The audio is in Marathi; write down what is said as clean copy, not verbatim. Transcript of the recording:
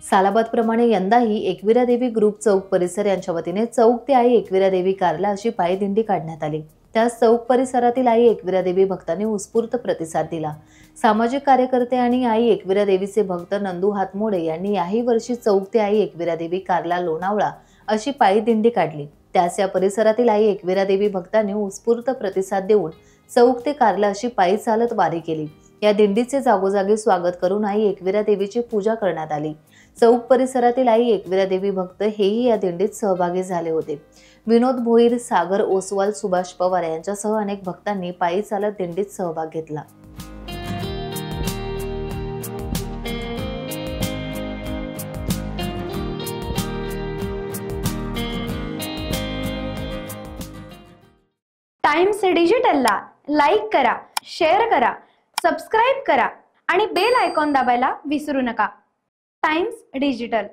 सालाबादप्रमाणे यंदाही एकविरा देवी ग्रुप चौक परिसर यांच्या वतीने चौक ते आई एकविरा देवी कारला अशी पायदिंडी काढण्यात आली। त्यास चौक परिसरातील आई एकविरा देवी भक्तांनी उत्स्फूर्त प्रतिसाद दिला। सामाजिक कार्यकर्ते आणि आई एकविरा देवीचे भक्त नंदू हातमोडे यांनी याही वर्षी चौक ते आई एकविरा देवी कारला लोणावळा अशी पायदिंडी काढली। त्यास या परिसरातील आई एकविरा देवी भक्तांनी उत्स्फूर्त प्रतिसाद देऊन चौक ते कारला अशी पायी चालत वारी केली। या दिंडीचे जागोजागी स्वागत करून आई एकविरा देवीची पूजा करण्यात आली। चौक परिसरातील आई एकविरा देवी भक्त हेही या दिंडीत सहभागी झाले होते। विनोद भोईर, सागर ओसवाल, सुभाष पवार यांच्यासह अनेक भक्तांनी पायी चालत दिंडीत सहभाग घेतला। टाइम्स डिजिटलला लाईक करा, शेअर करा, सबस्क्राइब करा आणि बेल आयकॉन दाबायला विसरू नका। Times digital.